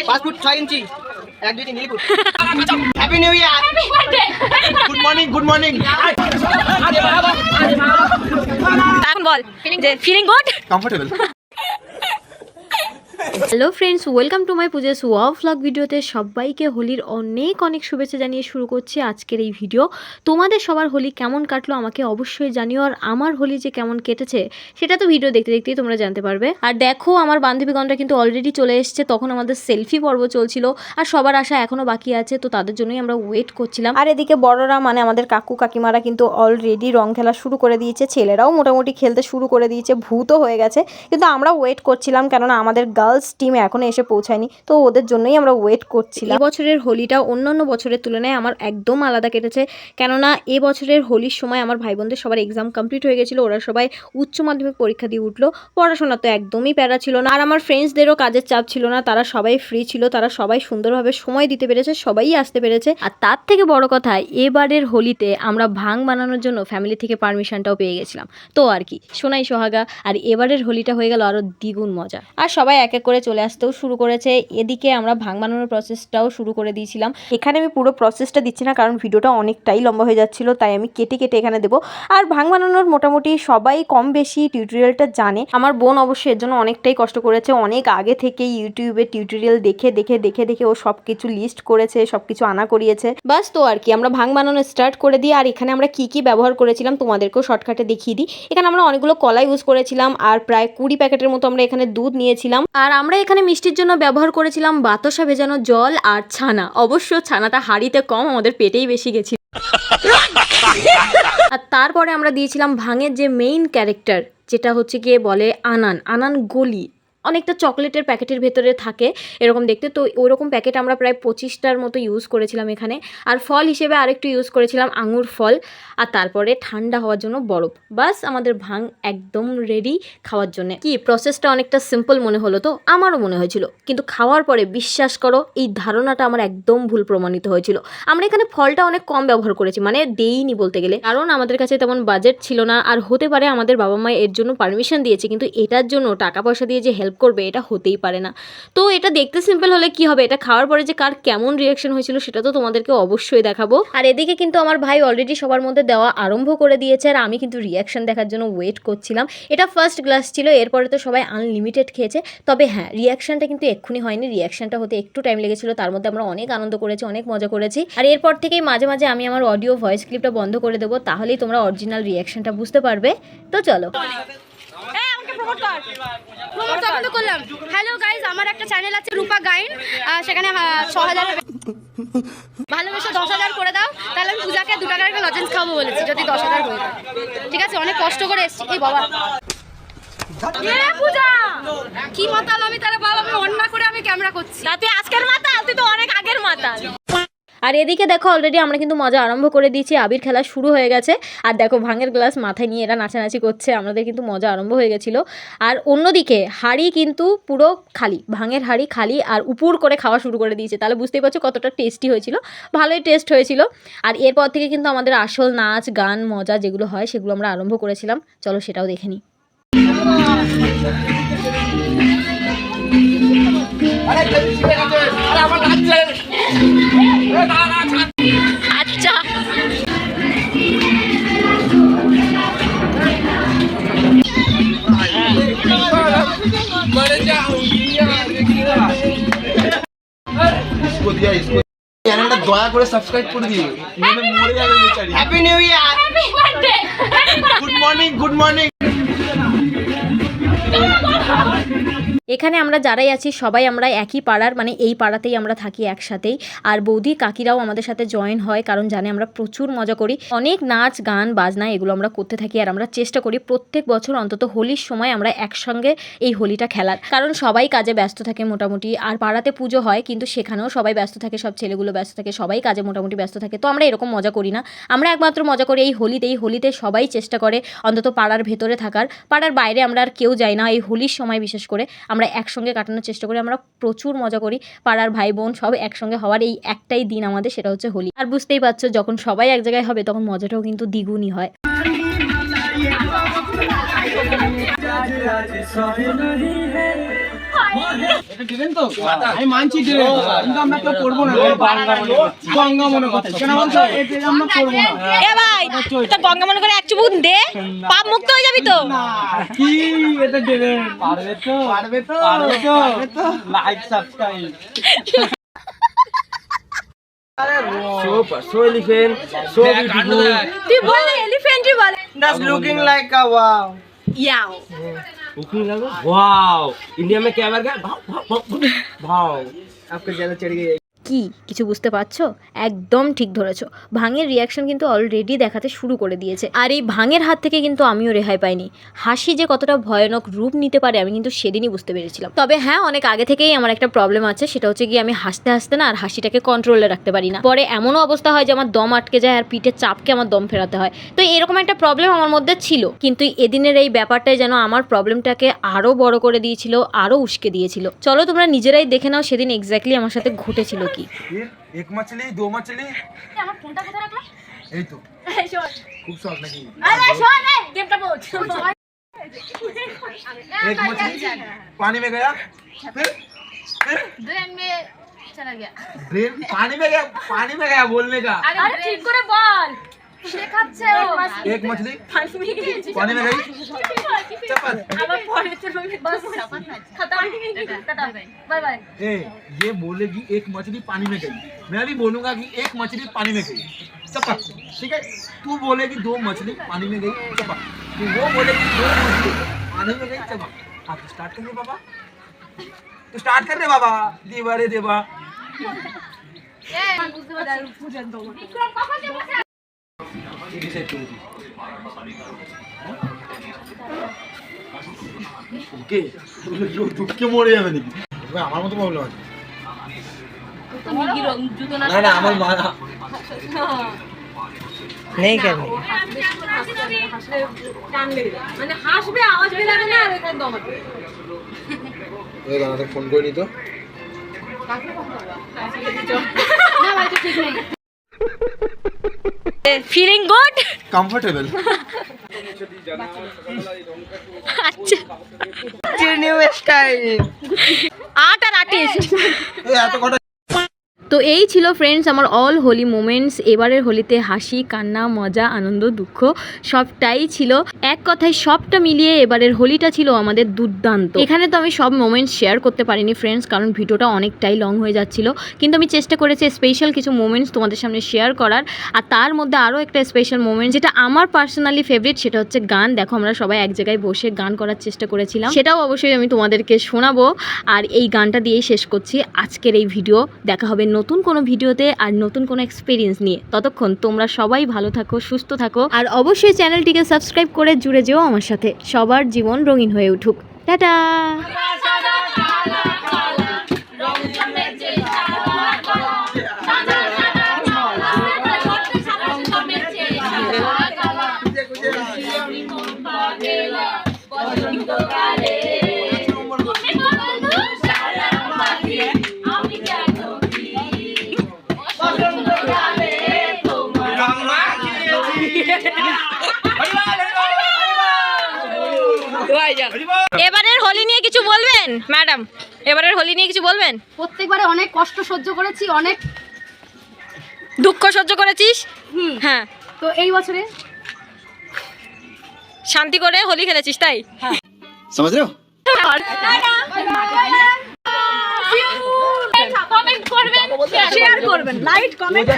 5 foot 6 inch 1 2 3 Nilpur happy new year good morning এখন বল feeling good comfortable. Hello friends, welcome to my Puja's wow vlog ভিডিওতে সবাইকে হোলির অনেক শুভেচ্ছা জানিয়ে শুরু করছি আজকের এই ভিডিও। তোমাদের সবার হোলি কেমন কাটলো আমাকে অবশ্যই জানিও, আর আমার হোলি যে কেমন কেটেছে সেটা তো ভিডিও দেখতে দেখতেই তোমরা জানতে পারবে। আর দেখো আমার বান্ধবীগণরা কিন্তু অলরেডি চলে এসছে, তখন আমাদের সেলফি পর্ব চলছিল আর সবার আশা এখনও বাকি আছে, তো তাদের জন্যই আমরা ওয়েট করছিলাম। আর এদিকে বড়রা মানে আমাদের কাকু কাকিমারা কিন্তু অলরেডি রং খেলা শুরু করে দিয়েছে, ছেলেরাও মোটামুটি খেলতে শুরু করে দিয়েছে, ভূতও হয়ে গেছে, কিন্তু আমরা ওয়েট করছিলাম কেননা আমাদের গার্লস টিম এখনো এসে পৌঁছায়নি, তো ওদের জন্যই আমরা ওয়েট করছিলাম। এবছরের হোলিটা অন্যান্য বছরের তুলনায় আমার একদম আলাদা কেটেছে, কেননা এবছরের হোলির সময় আমার ভাই বোনদের সবার এক্সাম কমপ্লিট হয়ে গেছিলো, ওরা সবাই উচ্চ মাধ্যমিক পরীক্ষা দিয়ে উঠলো, পড়াশোনা তো একদমই প্যারা ছিল না, আর আমার ফ্রেন্ডসদেরও কাজের চাপ ছিল না, তারা সবাই ফ্রি ছিল, তারা সবাই সুন্দরভাবে সময় দিতে পেরেছে, সবাই আসতে পেরেছে। আর তার থেকে বড় কথা, এবারের হোলিতে আমরা ভাং বানানোর জন্য ফ্যামিলি থেকে পারমিশনটাও পেয়ে গেছিলাম, তো আর কি সোনাই সোহাগা। আর এবারের হোলিটা হয়ে গেল আরও দ্বিগুণ মজা, আর সবাই এক এক করে চলে আসতেও শুরু করেছে। এদিকে আমরা ভাং বানানোর প্রসেসটাও শুরু করে দিয়েছিলাম। এখানে আমি পুরো প্রসেসটা দিচ্ছি না, কারণ ভিডিওটা অনেকটাই লম্বা হয়ে যাচ্ছিল, তাই আমি কেটে কেটে এখানে দেবো। আর ভাং বানানোর মোটামুটি সবাই কম বেশি টিউটোরিয়ালটা জানে। আমার বোন অবশ্যই এর জন্য অনেকটাই কষ্ট করেছে, অনেক আগে থেকে ইউটিউবে টিউটোরিয়াল দেখে দেখে দেখে দেখে ও সব কিছু লিস্ট করেছে, সব কিছু আনা করিয়েছে। বাস তো আর কি, আমরা ভাং বানানো স্টার্ট করে দিই। আর এখানে আমরা কি কি ব্যবহার করেছিলাম তোমাদেরকেও শর্টকাটে দেখিয়ে দিই। এখানে আমরা অনেকগুলো কলা ইউজ করেছিলাম, আর প্রায় 20 প্যাকেটের মতো আমরা এখানে দুধ নিয়েছিলাম, আর আমরা এখানে মিষ্টির জন্য ব্যবহার করেছিলাম বাতাসা ভেজানো জল আর ছানা। অবশ্য ছানাটা হাঁড়িতে কম, আমাদের পেটেই বেশি গেছিল। আর তারপরে আমরা দিয়েছিলাম ভাঙের যে মেইন ক্যারেক্টার, যেটা হচ্ছে গিয়ে বলে আনান গলি, অনেকটা চকলেটের প্যাকেটের ভেতরে থাকে এরকম দেখতে, তো ওইরকম প্যাকেট আমরা প্রায় 25টার মতো ইউজ করেছিলাম এখানে। আর ফল হিসেবে আরেকটু ইউজ করেছিলাম আঙুর ফল, আর তারপরে ঠান্ডা হওয়ার জন্য বরফ। বাস আমাদের ভাং একদম রেডি খাওয়ার জন্য। কি প্রসেসটা অনেকটা সিম্পল মনে হলো, তো আমারও মনে হয়েছিল, কিন্তু খাওয়ার পরে বিশ্বাস করো এই ধারণাটা আমার একদম ভুল প্রমাণিত হয়েছিল। আমরা এখানে ফলটা অনেক কম ব্যবহার করেছি, মানে দেইনি বলতে গেলে, কারণ আমাদের কাছে তেমন বাজেট ছিল না। আর হতে পারে আমাদের বাবা মা এর জন্য পারমিশন দিয়েছে, কিন্তু এটার জন্য টাকা পয়সা দিয়ে যে হেল্প করবে এটা হতেই পারে না। তো এটা দেখতে সিম্পল হলে কি হবে, এটা খাওয়ার পরে যে কার কেমন রিয়াকশন হয়েছিল সেটা তো তোমাদেরকে অবশ্যই দেখাবো। আর এদিকে কিন্তু আমার ভাই অলরেডি সবার মধ্যে দেওয়া আরম্ভ করে দিয়েছে, আর আমি কিন্তু রিয়াকশন দেখার জন্য ওয়েট করছিলাম। এটা ফার্স্ট গ্লাস ছিল, এরপরে তো সবাই আনলিমিটেড খেয়েছে, তবে হ্যাঁ রিয়াকশনটা কিন্তু এক্ষুনি হয়নি, রিয়াকশনটা হতে একটু টাইম লেগেছিল। তার মধ্যে আমরা অনেক আনন্দ করেছি, অনেক মজা করেছি। আর এরপর থেকেই মাঝে মাঝে আমি আমার অডিও ভয়েস ক্লিপটা বন্ধ করে দেবো, তাহলেই তোমরা অরিজিনাল রিয়াকশনটা বুঝতে পারবে। তো চলো। হ্যালো গাইজ, আমার একটা চ্যানেল আছে রূপা গাইন, সেখানে 6000 ভালোবেসে 10,000 করে দাও, তাহলে আমি পূজাকে 2 টাকার একটা লজেন্স খাবো বলেছি, যদি 10,000 হয়ে যায়। ঠিক আছে, অনেক কষ্ট করে এসেছি। এই বাবা পূজা কি মাতাল আমি, তারা বাবা আমি অন্যায় করে আমি ক্যামেরা করছি। তুই আজকের মাতাল, তুই তো অনেক আগের মাতাল। আর এদিকে দেখো অলরেডি আমরা কিন্তু মজা আরম্ভ করে দিয়েছি, আবির খেলা শুরু হয়ে গেছে। আর দেখো ভাঙের গ্লাস মাথায় নিয়ে এরা নাচানাচি করছে, আমাদের কিন্তু মজা আরম্ভ হয়ে গেছিলো। আর অন্যদিকে হাঁড়ি কিন্তু পুরো খালি, ভাঙের হাঁড়ি খালি, আর উপুর করে খাওয়া শুরু করে দিয়েছে, তাহলে বুঝতেই পারছো কতটা টেস্টি হয়েছিল, ভালোই টেস্ট হয়েছিল। আর এরপর থেকে কিন্তু আমাদের আসল নাচ গান মজা যেগুলো হয় সেগুলো আমরা আরম্ভ করেছিলাম, চলো সেটাও দেখে নিই। আচ্ছা চ্যানেলটা দয়া করে সাবস্ক্রাইব করে দিও, নইলে মরে যাবে বেচারি। Happy new year, good morning. এখানে আমরা যারাই আছি সবাই আমরা একই পাড়ার, মানে এই পাড়াতেই আমরা থাকি একসাথেই। আর বৌদি কাকিরাও আমাদের সাথে জয়েন হয়, কারণ জানে আমরা প্রচুর মজা করি, অনেক নাচ গান বাজনা এগুলো আমরা করতে থাকি। আর আমরা চেষ্টা করি প্রত্যেক বছর অন্তত হোলির সময় আমরা একসঙ্গে এই হোলিটা খেলার, কারণ সবাই কাজে ব্যস্ত থাকে মোটামুটি। আর পাড়াতে পুজো হয়, কিন্তু সেখানেও সবাই ব্যস্ত থাকে, সব ছেলেগুলো ব্যস্ত থাকে, সবাই কাজে মোটামুটি ব্যস্ত থাকে, তো আমরা এরকম মজা করি না। আমরা একমাত্র মজা করি এই হোলিতে। এই হোলিতে সবাই চেষ্টা করে অন্তত পাড়ার ভেতরে থাকার, পাড়ার বাইরে আমরা আর কেউ যাই না। এই হোলির সময় বিশেষ করে আমরা একসঙ্গে কাটানোর চেষ্টা করি, আমরা প্রচুর মজা করি, পাড়ার ভাই বোন সব একসঙ্গে হওয়ার এই একটাই দিন আমাদের, সেটা হচ্ছে হোলি। আর বুঝতেই পারছো যখন সবাই এক জায়গায় হবে তখন মজাটাও কিন্তু দ্বিগুণই হয়। এটা দেবেন তো? আমি মানছি দেবেন, কিন্তু আমরা কেউ করবো না। গঙ্গা মনে কথা কেন বলছো? এটা আমরা করবো না। এ ভাই তো গঙ্গা মনে করে এক চুমুক দে, পাপ মুক্ত হয়ে যাবি তো। কি এটা দেবেন? পারবে তো? পারবে তো? পারবে তো? Like subscribe. So elephant, so beautiful. তুই বল এলিফ্যান্টই বল। That's looking like a wow. ইয়াও Wow. इंडिया में क्या बर्गर? भाव. आपको ज्यादा चढ़ गई। কি কিছু বুঝতে পারছো? একদম ঠিক ধরেছো। ভাঙের রিয়াকশন কিন্তু অলরেডি দেখাতে শুরু করে দিয়েছে, আর এই ভাঙের হাত থেকে কিন্তু আমিও রেহাই পাইনি। হাসি যে কতটা ভয়ানক রূপ নিতে পারে আমি কিন্তু সেদিনই বুঝতে পেরেছিলাম। তবে হ্যাঁ, অনেক আগে থেকেই আমার একটা প্রবলেম আছে, সেটা হচ্ছে কি আমি হাসতে হাসতে না আর হাসিটাকে কন্ট্রোলে রাখতে পারি না। পরে এমনও অবস্থা হয় যে আমার দম আটকে যায় আর পিঠে চাপকে আমার দম ফেরাতে হয়। তো এরকম একটা প্রবলেম আমার মধ্যে ছিল, কিন্তু এদিনের এই ব্যাপারটাই যেন আমার প্রবলেমটাকে আরো বড় করে দিয়েছিল, আরো উস্কে দিয়েছিল। চলো তোমরা নিজেরাই দেখে নাও সেদিন এক্স্যাক্টলি আমার সাথে ঘটেছিল কি। एक मछली दो मछली আমার ফোনটা কোথায় রাখলা? यही तो এই শোন, खूब शौक लगी আরে শোন, এই গেমটা বোঝ। एक मछली पानी में गया फिर ড্রেন মে চলা গয়া। ड्रेन पानी में गया बोलने का আরে ঠিক করে বল, শেখাচ্ছে ও। एक मछली पानी में गई चपत আবার পরে তুমি বস খতম, টাটা বাই বাই। ए ये बोलेगी एक मछली पानी में गई, मैं भी बोलूंगा कि एक मछली पानी में गई चपत, ठीक है? तू बोलेगी दो मछली पानी में गई चपत, तू वो बोलेगी दो मछली पानी में गई चपत। आप स्टार्ट कर रहे बाबा, तो स्टार्ट कर रहे बाबा। देवा रे देवा এই বুঝতে পারছি পূজন তো বিক্রম কখন দেব? ওকে ঢুকে মরে যাবে নাকি? ভাই আমার মতো প্রবলেম আছে। না না আমার মা नहीं करनी। মানে হাসবে, আওয়াজ বেরাবে না আর এখানে দম আটকে। এই দাঁড়াতে ফোন করে নি তো। না ভাই তো ঠিক নেই। Feeling good? কমফোর্টেবল। আচ্ছা, নিউ স্টাইল। আর্ট আর আর্টিস্ট। এই এত কটা তো এই ছিল ফ্রেন্ডস আমার অল হোলি মোমেন্টস। এবারের হোলিতে হাসি, কান্না, মজা, আনন্দ, দুঃখ সবটাই ছিল। এক কথায় সবটা মিলিয়ে এবারের হোলিটা ছিল আমাদের দুর্দান্ত। এখানে তো আমি সব মোমেন্টস শেয়ার করতে পারিনি ফ্রেন্ডস, কারণ ভিডিওটা অনেকটাই লং হয়ে যাচ্ছিল, কিন্তু আমি চেষ্টা করেছি স্পেশাল কিছু মোমেন্টস তোমাদের সামনে শেয়ার করার। আর তার মধ্যে আরও একটা স্পেশাল মোমেন্ট যেটা আমার পার্সোনালি ফেভারিট, সেটা হচ্ছে গান। দেখো আমরা সবাই এক জায়গায় বসে গান করার চেষ্টা করেছিলাম, সেটাও অবশ্যই আমি তোমাদেরকে শোনাবো। আর এই গানটা দিয়েই শেষ করছি আজকের এই ভিডিও। দেখা হবে নতুন কোনো ভিডিওতে আর নতুন কোনো এক্সপিরিয়েন্স নিয়ে। ততক্ষণ তোমরা সবাই ভালো থাকো, সুস্থ থাকো, আর অবশ্যই চ্যানেলটিকে সাবস্ক্রাইব করে জুড়ে যেও আমার সাথে। সবার জীবন রঙিন হয়ে উঠুক। টাটা। এবারের হোলি নিয়ে কিছু বলবেন ম্যাডাম? এবারের হোলি নিয়ে কিছু বলবেন? প্রত্যেকবারে অনেক কষ্ট সহ্য করেছি, অনেক দুঃখ সহ্য করেছিস? হ্যাঁ। তো এই বছরে শান্তি করে হোলি খেলেছিস, তাই? समझ रहे हो? কমেন্ট করবেন, শেয়ার করবেন, লাইক কমেন্ট।